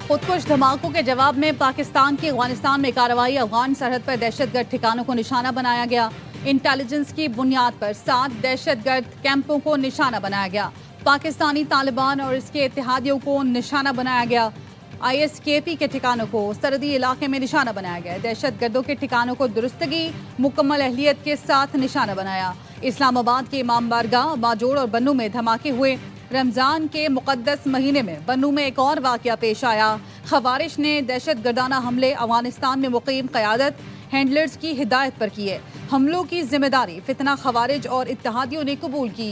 खुदकुश धमाकों के जवाब में पाकिस्तान की अफगानिस्तान में कार्रवाई। अफगान सरहद पर दहशतगर्द ठिकानों को निशाना बनाया गया। इंटेलिजेंस की बुनियाद पर 7 दहशतगर्द कैंपों को निशाना बनाया गया। पाकिस्तानी तालिबान और इसके इत्तेहादियों को निशाना बनाया गया। ISKP के ठिकानों को सरहदी इलाके में निशाना बनाया गया। दहशतगर्दों के ठिकानों को दुरुस्तगी मुकम्मल अहलियत के साथ निशाना बनाया। इस्लामाबाद के इमाम बारगाह, बाजोड़ और बन्नू में धमाके हुए। रमजान के मुकद्दस महीने में बन्नू में एक और वाकया पेश आया। खवारिश ने दहशतगर्दाना हमले अफगानिस्तान में मुकीम क़यादत हैंडलर्स की हिदायत पर किए। हमलों की जिम्मेदारी फितना खवारिज और इत्तेहादियों ने कबूल की।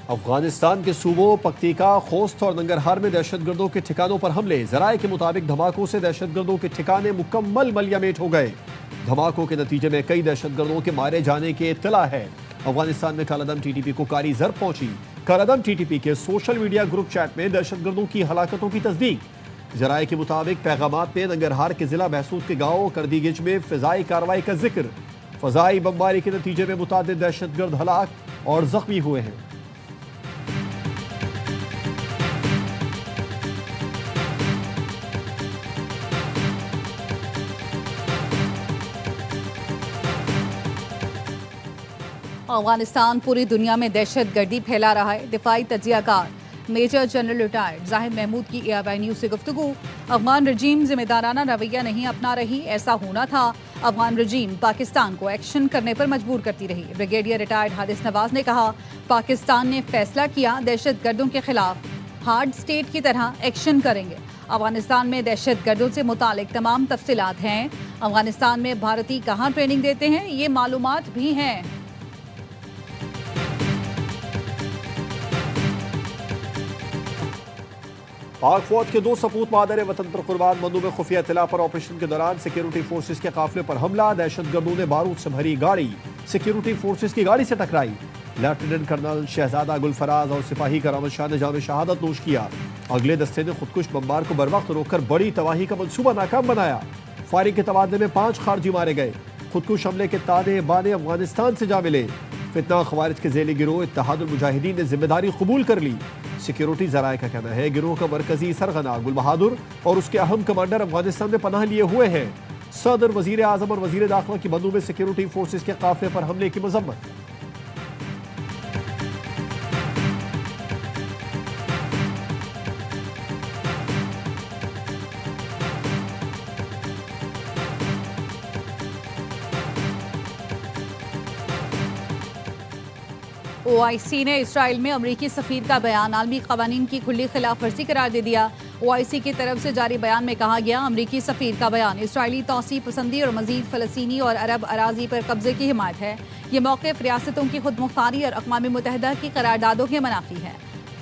अफगानिस्तान के सूबों पक्तिका, खोस्त और नंगरहार में दहशतगर्दों के ठिकानों पर हमले। जराये के मुताबिक धमाकों से दहशतगर्दों के ठिकाने मुकम्मल मलियामेट हो गए। धमाकों के नतीजे में कई दहशतगर्दों के मारे जाने की इत्तला है। अफगानिस्तान में कालादम TTP को कारी जर पहुंची। कालादम TTP के सोशल मीडिया ग्रुप चैट में दहशतगर्दों की हलाकतों की तस्दीक। जराये के मुताबिक पैगामात में नंगरहार के जिला महसूद के गाँव करदीगिज में फिजाई कार्रवाई का जिक्र। फजाई बमबारी के नतीजे में मुतादिद दहशतगर्द हलाक और जख्मी हुए हैं। अफगानिस्तान पूरी दुनिया में दहशत गर्दी फैला रहा है। दिफाई तजियाकार major general retired Zahid Mahmood की ARY न्यूज़ से गुफ्तगू। अफगान रजीम जिम्मेदाराना रवैया नहीं अपना रही, ऐसा होना था। अफगान रजीम पाकिस्तान को एक्शन करने पर मजबूर करती रही। ब्रिगेडियर रिटायर्ड हारिस नवाज ने कहा, पाकिस्तान ने फैसला किया दहशत गर्दों के खिलाफ हार्ड स्टेट की तरह एक्शन करेंगे। अफगानिस्तान में दहशत गर्दों से मुतालिक तमाम तफसीलात हैं। अफगानिस्तान में भारतीय कहाँ ट्रेनिंग देते हैं, ये मालूमात भी हैं। पाक फौज के 2 सपूत मादर वतन पर कुर्बान। बन्नू में खुफिया इत्तला पर ऑपरेशन के दौरान सिक्योरिटी फोर्सेज के काफिले पर हमला। दहशतगर्दों ने बारूद से भरी गाड़ी सिक्योरिटी फोर्सेज की गाड़ी से टकराई। लेफ्टिनेंट कर्नल शहजादा गुलफराज और सिपाही करामत शाह ने जाम शहादत नोश किया। अगले दस्ते ने खुदकुश बमबार को बर वक्त रोककर बड़ी तबाही का मंसूबा नाकाम बनाया। फायरिंग के तबादले में 5 खारजी मारे गए। खुदकुश हमले के ताने बाने अफगानिस्तान से जा मिले। फितना खवारिज के ज़ेली गिरोह इत्तेहादुल मुजाहिदीन ने जिम्मेदारी कबूल कर ली। सिक्योरिटी जराये का कहना है गिरोह का मरकजी सरगना गुल बहादुर और उसके अहम कमांडर अफगानिस्तान में पनाह लिए हुए हैं। सदर, वजीर आजम और वजीर दाखिला की बन्नू में सिक्योरिटी फोर्सेज के काफिले पर हमले की मजम्मत। OIC ने इसराइल में अमरीकी सफीर का बयान आलमी कवानीन की खुली खिलाफ वर्जी करार दे दिया। OIC की तरफ से जारी बयान में कहा गया, अमरीकी सफीर का बयान इसराइली तौसीफ पसंदी और मजीद फ़लस्तीनी और अरब अराजी पर कब्जे की हिमायत है। ये मौक़िफ़ रियासतों की खुद मुख्तारी और अक़वाम मुत्तहिदा की करारदादों के मनाफी है।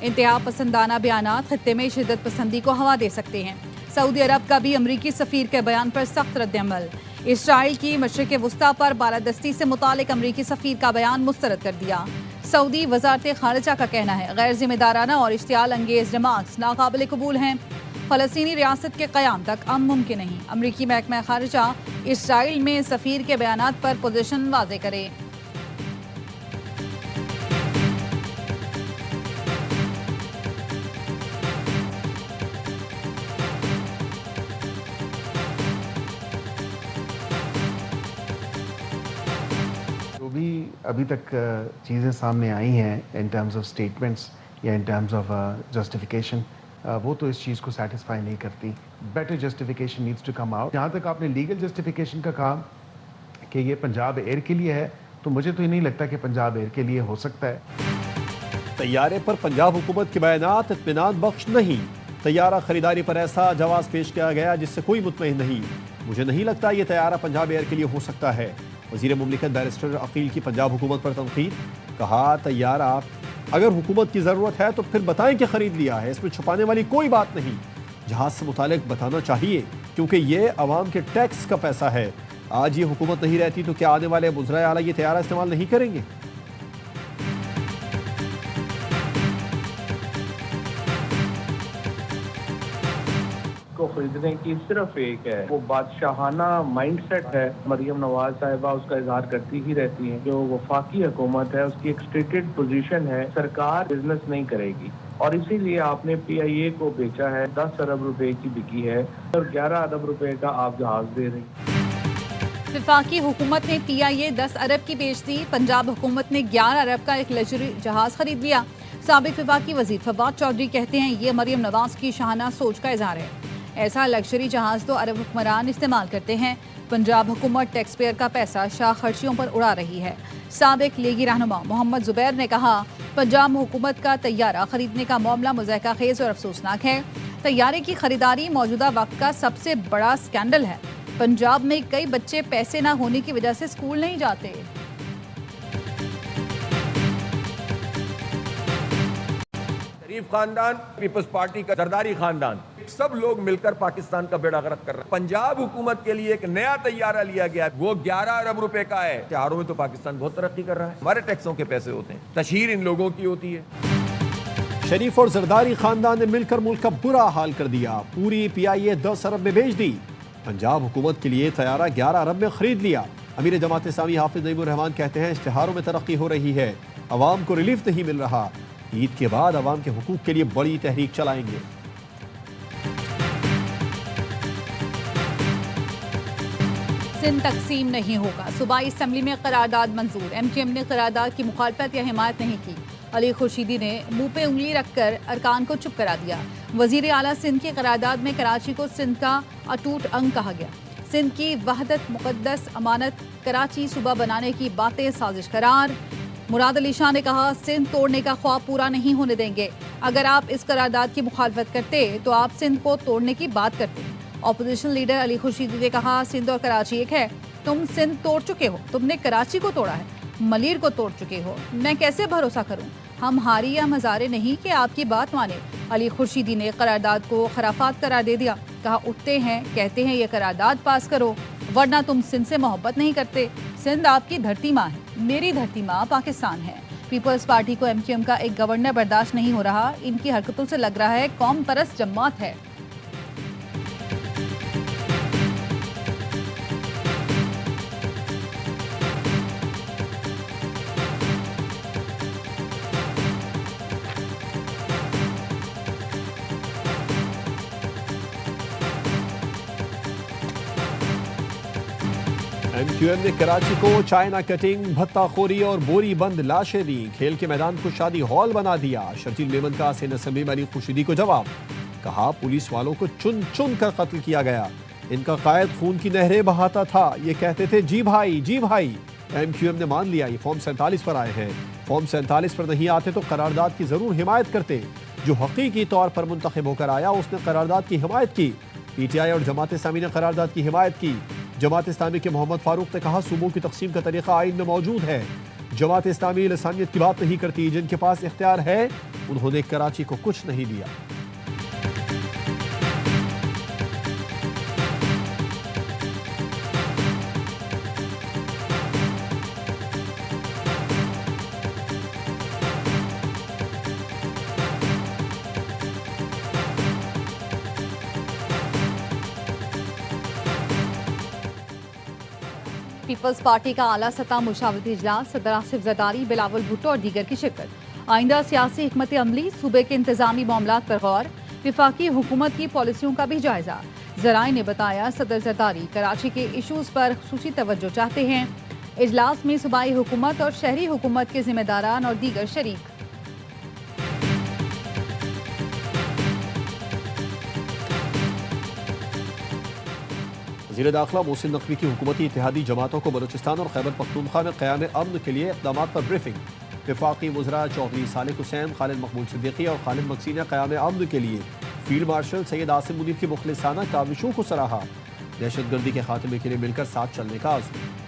इंतहा पसंदाना बयानात खित्ते में शिद्दत पसंदी को हवा दे सकते हैं। सऊदी अरब का भी अमरीकी सफीर के बयान पर सख्त रद्द-ए-अमल। इसराइल की मशरिक़ वुस्ता पर बालादस्ती से मुतालिक अमरीकी सफीर का बयान मुस्तरद कर दिया। सऊदी वज़ारत ख़ारिजा का कहना है, गैर जिम्मेदाराना और इश्तियाल अंगेज़ रिमार्क्स नाकाबिल कबूल हैं। फ़लस्तीनी रियासत के क़याम तक अमन मुमकिन नहीं। अमरीकी महकमा ख़ारिजा इसराइल में सफ़ीर के बयानात पर पोजीशन वाज़े करे। अभी तक चीज़ें सामने आई हैं इन टर्म्स ऑफ स्टेटमेंट्स या इन टर्म्स ऑफ जस्टिफिकेशन, वो तो इस चीज़ को सेटिस्फाई नहीं करती। Better justification needs to come out. जहाँ तक आपने लीगल जस्टिफिकेशन का कहा कि ये पंजाब एयर के लिए है, तो मुझे तो ये नहीं लगता कि पंजाब एयर के लिए हो सकता है। तैयारे पर पंजाब हुकूमत के बयानात इत्मीनान बख्श नहीं। तैयारा खरीदारी पर ऐसा जवाब पेश किया गया जिससे कोई मुतमईन नहीं। मुझे नहीं लगता ये तैयारा पंजाब एयर के लिए हो सकता है। वज़ीर मुमलिकत बैरिस्टर अकील की पंजाब हुकूमत पर तनकीद। कहा, तैयारा अगर हुकूमत की ज़रूरत है तो फिर बताएं कि ख़रीद लिया है, इसमें छुपाने वाली कोई बात नहीं। जहाज़ से मुतालिक बताना चाहिए क्योंकि ये आवाम के टैक्स का पैसा है। आज ये हुकूमत नहीं रहती तो क्या आने वाले मुज़रा आला ये तैयारा इस्तेमाल नहीं करेंगे? को खरीदने की सिर्फ एक है, वो बादशाहाना माइंडसेट है। मरियम नवाज साहिबा उसका इजहार करती ही रहती हैं। जो वफाकी हुकूमत है उसकी एक स्टेटेड पोजीशन है, सरकार बिजनेस नहीं करेगी और इसीलिए आपने PIA को बेचा है। 10 अरब रुपए की बिकी है और 11 अरब रुपए का आप जहाज दे रही हैं। वफाकी हुकूमत ने PIA 10 अरब की बेच दी। पंजाब हुकूमत ने 11 अरब का एक लग्जरी जहाज खरीद लिया। साबिक वफाकी वजीर फवाद चौधरी कहते हैं ये मरियम नवाज की शाहाना सोच का इजहार है। ऐसा लग्जरी जहाज तो अरब हुक्मरान इस्तेमाल करते हैं। पंजाब हुकूमत टैक्स पेयर का पैसा शाह खर्चियों पर उड़ा रही है। साबिक लीगी रहनुमा मोहम्मद जुबैर ने कहा पंजाब हुकूमत का तैयारा खरीदने का मामला मुज़ाहिका खेज और अफसोसनाक है। तैयारे की खरीदारी मौजूदा वक्त का सबसे बड़ा स्कैंडल है। पंजाब में कई बच्चे पैसे ना होने की वजह से स्कूल नहीं जाते। शरीफ खानदान, पीपल्स पार्टी का जरदारी खानदान, सब लोग मिलकर पाकिस्तान का बेड़ा गर्क कर रहे हैं। पंजाब हुकूमत के लिए एक नया तैयारा लिया गया, वो 11 अरब रुपए का है। त्योहारों में तो पाकिस्तान बहुत तरक्की कर रहा है, हमारे टैक्सों के पैसे होते हैं, तशहीर इन लोगों की होती है। शरीफ और जरदारी खानदान ने मिलकर मुल्क का बुरा हाल कर दिया। पूरी PIA 10 अरब में बेच दी। पंजाब हुकूमत के लिए तैयारा 11 अरब में खरीद लिया। अमीर जमात इस्लामी हाफिज नईमुर रहमान कहते हैं इश्तिहारों में तरक्की हो रही है, अवाम को रिलीफ नहीं मिल रहा। ईद के बाद अवाम के हुकूक के लिए बड़ी तहरीक चलाएंगे। सिंध तकसीम नहीं होगा। सूबाई असम्बली में करारदाद मंजूर। MQM ने करारदाद की मुखालफत या हिमायत नहीं की। अली खुर्शीदी ने मुंह पे उंगली रखकर अरकान को चुप करा दिया। वजीर आला सिंध की करारदाद में कराची को सिंध का अटूट अंग कहा गया। सिंध की वहदत मुकद्दस अमानत, कराची सूबा बनाने की बातें साजिश करार। मुराद अली शाह ने कहा सिंध तोड़ने का ख्वाब पूरा नहीं होने देंगे। अगर आप इस करारदाद की मुखालफत करते तो आप सिंध को तोड़ने की बात करते। ऑपोजिशन लीडर अली खुर्शीदी ने कहा सिंध और कराची एक है। तुम सिंध तोड़ चुके हो, तुमने कराची को तोड़ा है, मलीर को तोड़ चुके हो। मैं कैसे भरोसा करूं? हम हारी या मजारे नहीं कि आपकी बात माने। अली खुर्शीदी ने करारदाद को खराफात करार दे दिया। कहा उठते हैं कहते हैं ये करारदाद पास करो वरना तुम सिंध से मोहब्बत नहीं करते। सिंध आपकी धरती माँ है, मेरी धरती माँ पाकिस्तान है। पीपल्स पार्टी को MQM का एक गवर्नर बर्दाश्त नहीं हो रहा। इनकी हरकतों से लग रहा है कौम परस्त जमात है। MQM ने कराची को चाइना कटिंग, भत्ताखोरी और बोरी बंद लाशें दी। खेल के मैदान को शादी हॉल बना दिया। शर्जील मेमन का सिंध असेंबली में अली खुर्शीदी को जवाब। कहा पुलिस वालों को चुन चुन कर कत्ल किया गया। इनका कायद खून की नहरें बहाता था। ये कहते थे जी भाई जी भाई। MQM ने मान लिया ये फॉर्म 47 पर आए हैं। फॉर्म 47 पर नहीं आते तो करारदाद की जरूर हिमायत करते। जो हकीकी तौर पर मुंतखब होकर आया उसने करारदाद की हिमायत की। PTI और जमात इस्लामी ने करारदाद की हिमायत की। जमात इस्लामी के मोहम्मद फारूक ने कहा सूबों की तकसीम का तरीका आइन में मौजूद है। जमात इस्लामी लसानियत की बात नहीं करती, जिनके पास इख्तियार है उन्होंने कराची को कुछ नहीं दिया। पीपल्स पार्टी का आला सतह मुशावरती इजलास, सदर आसिफ जरदारी, बिलावल भुट्टो और दीगर की शिरकत। आइंदा सियासी हिकमत अमली, सूबे के इंतजामी मामलात पर गौर, विफाकी हुकूमत की पॉलिसियों का भी जायजा। जराए ने बताया सदर जरदारी कराची के इशूज़ पर खुसूसी तवज्जो चाहते हैं। इजलास में सूबाई हुकूमत और शहरी हुकूमत के जिम्मेदारान और दीगर शरीक। वज़ीर दाखिला मोहसिन नकवी की हुकूमती इत्तेहादी जमातों को बलूचिस्तान और खैबर पख्तूनख्वा में क़याम अमन के लिए इक़दामात पर ब्रीफिंग। वफाकी वज़रा चौधरी सालिक हुसैन, खालिद मकबूल सिद्दीकी और खालिद मकसी ने क़याम अमन के लिए फील्ड मार्शल सैयद आसिम मुनीर की मुखलिसाना काविशों को सराहा। दहशतगर्दी के खात्मे के लिए मिलकर साथ चलने का आज़म।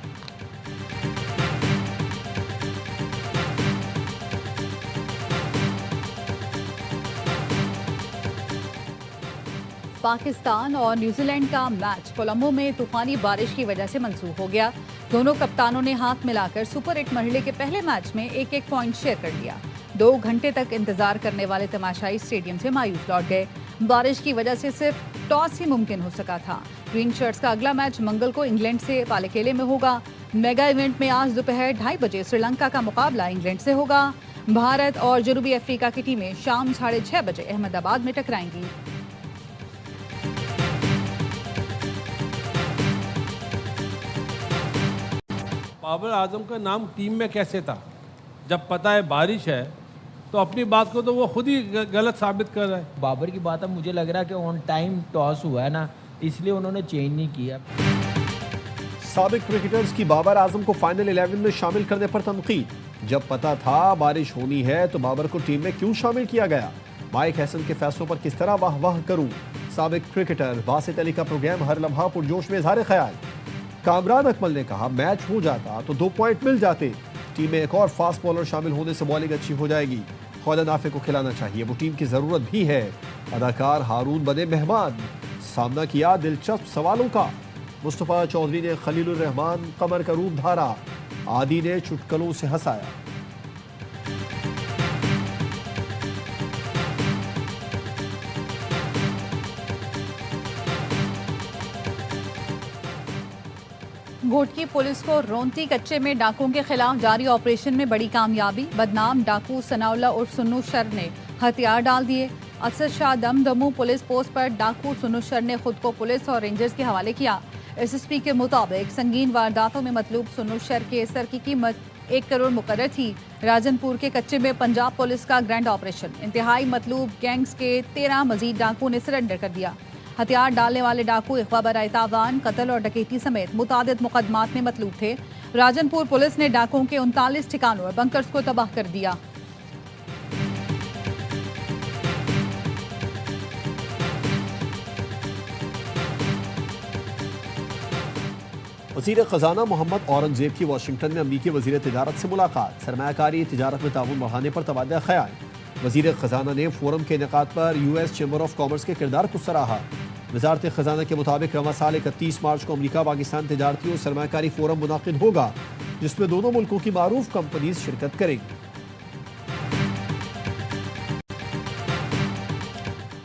पाकिस्तान और न्यूजीलैंड का मैच कोलंबो में तूफानी बारिश की वजह से मंसूख हो गया। दोनों कप्तानों ने हाथ मिलाकर सुपर 8 मरहले के पहले मैच में एक एक पॉइंट शेयर कर लिया। 2 घंटे तक इंतजार करने वाले तमाशाई स्टेडियम से मायूस लौट गए। बारिश की वजह से सिर्फ टॉस ही मुमकिन हो सका था। ग्रीन शर्ट्स का अगला मैच मंगल को इंग्लैंड से पालेकेले में होगा। मेगा इवेंट में आज दोपहर 2:30 बजे श्रीलंका का मुकाबला इंग्लैंड से होगा। भारत और जनूबी अफ्रीका की टीमें शाम 6:30 बजे अहमदाबाद में टकराएंगी। बाबर आजम का नाम टीम में कैसे था? जब पता है बारिश है तो अपनी बात को तो वो खुद ही गलत साबित कर रहा है। बाबर की बात अब मुझे लग रहा है कि ऑन टाइम टॉस हुआ है ना, इसलिए उन्होंने चेंज नहीं किया। साबिक क्रिकेटर्स की बाबर आजम को फाइनल 11 में शामिल करने पर तनकीद। जब पता था बारिश होनी है तो बाबर को टीम में क्यों शामिल किया गया? माइक हैसन के फैसलों पर किस तरह वाह वाह करूं? साबिक क्रिकेटर बासित अली का प्रोग्राम हर लम्हा पुरजोश में इज़हार ख्याल। कामरान अकमल ने कहा मैच हो जाता तो 2 पॉइंट मिल जाते। टीम में एक और फास्ट बॉलर शामिल होने से बॉलिंग अच्छी हो जाएगी। ख्वाजा नाफे को खिलाना चाहिए, वो टीम की जरूरत भी है। अदाकार हारून बने मेहमान, सामना किया दिलचस्प सवालों का। मुस्तफा चौधरी ने खलीलुर रहमान कमर का रूप धारा, आदि ने चुटकुलों से हंसाया। घोटकी पुलिस को रोंती कच्चे में डाकुओं के खिलाफ जारी ऑपरेशन में बड़ी कामयाबी। बदनाम डाकू सनाउल्ला उर्फ सुन्नू शर ने हथियार डाल दिए। असद शाह दमदमू पुलिस पोस्ट पर डाकू सुन्नू शर ने खुद को पुलिस और रेंजर्स के हवाले किया। एसएसपी के मुताबिक संगीन वारदातों में मतलूब सुन्नू शर के सर की कीमत 1 करोड़ मुकर्रर थी। राजनपुर के कच्चे में पंजाब पुलिस का ग्रैंड ऑपरेशन, इंतहाई मतलूब गैंग्स के 13 मजीद डाकू ने सरेंडर कर दिया। हथियार डालने वाले डाकू इख्वा बराए तावान, कत्ल और डकैती समेत मुतादिद मुकदमात में मतलूब थे। राजनपुर पुलिस ने डाकुओं के 39 ठिकानों और बंकर्स को तबाह कर दिया। वज़ीर ख़ज़ाना मोहम्मद औरंगजेब की वाशिंगटन में अमरीकी वज़ीर तिजारत से मुलाकात। सरमायाकारी तिजारत में ताउन बढ़ाने पर तबादला ख्याल। वज़ीर ख़ज़ाना ने फोरम के इनेकाद पर US चैम्बर ऑफ कॉमर्स के किरदार को सराहा। वज़ारत ख़ज़ाना के मुताबिक रवां साल 31 मार्च को अमरीका पाकिस्तान तिजारती और सरमायाकारी फोरम मुनाकिद होगा, जिसमें दोनों मुल्कों की मारूफ कंपनीज शिरकत करेंगी।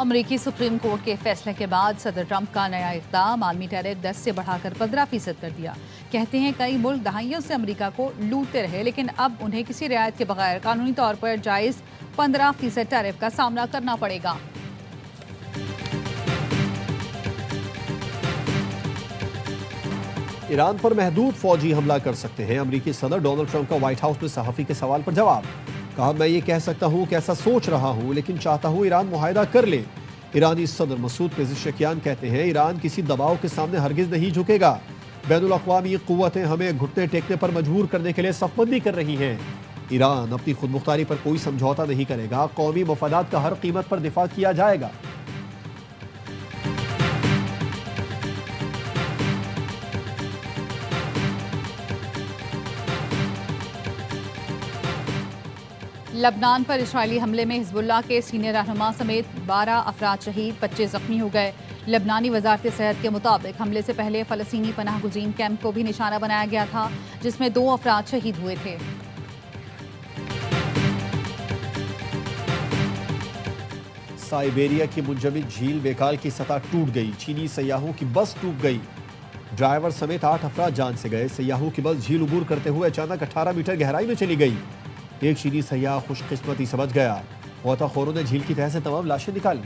अमरीकी सुप्रीम कोर्ट के फैसले के बाद सदर ट्रंप का नया इक़दाम, आलमी टैरिफ 10 से बढ़ाकर 15% कर दिया। कहते हैं कई मुल्क दहाइयों से अमरीका को लूटते रहे, लेकिन अब उन्हें किसी रियायत के बगैर कानूनी तौर पर जायज़ 15% टैरिफ का सामना करना पड़ेगा। ईरान पर महदूद फौजी हमला कर सकते हैं। अमरीकी सदर डोनाल्ड ट्रंप का व्हाइट हाउस में सहाफ़ी के सवाल पर जवाब। कहा मैं ये कह सकता हूँ कि ऐसा सोच रहा हूँ, लेकिन चाहता हूँ ईरान मुआहदा कर ले। ईरानी सदर मसूद पेज़ेशकियान कहते हैं ईरान किसी दबाव के सामने हरगिज़ नहीं झुकेगा। बैनुल अक़वामी क़ुव्वतें हमें घुटने टेकने पर मजबूर करने के लिए सफ़बंदी कर रही हैं। ईरान अपनी खुद मुख्तारी पर कोई समझौता नहीं करेगा। कौमी मफादात का हर कीमत पर दिफा किया जाएगा। लबनान पर इस्राएली हमले में हिजबुल्लाह के सीनियर रहनुमा समेत 12 अफराद शहीद, 25 जख्मी हो गए। लबनानी वजारत सेहत के मुताबिक हमले से पहले फ़लस्तीनी पनाह गुज़ीन कैंप को भी निशाना बनाया गया था, जिसमें 2 अफराद शहीद हुए थे। साइबेरिया की मुंजमद झील बेकाल की सतह टूट गई। चीनी सयाहों की बस डूब गई। ड्राइवर समेत 8 अफराद जान से गए। सयाहों की बस झील उबूर करते हुए अचानक 18 मीटर गहराई में चली गई। एक चीनी सयाह खुशकिस्मती समझ गया। गोताखोरों ने झील की तह से तमाम लाशें निकाली।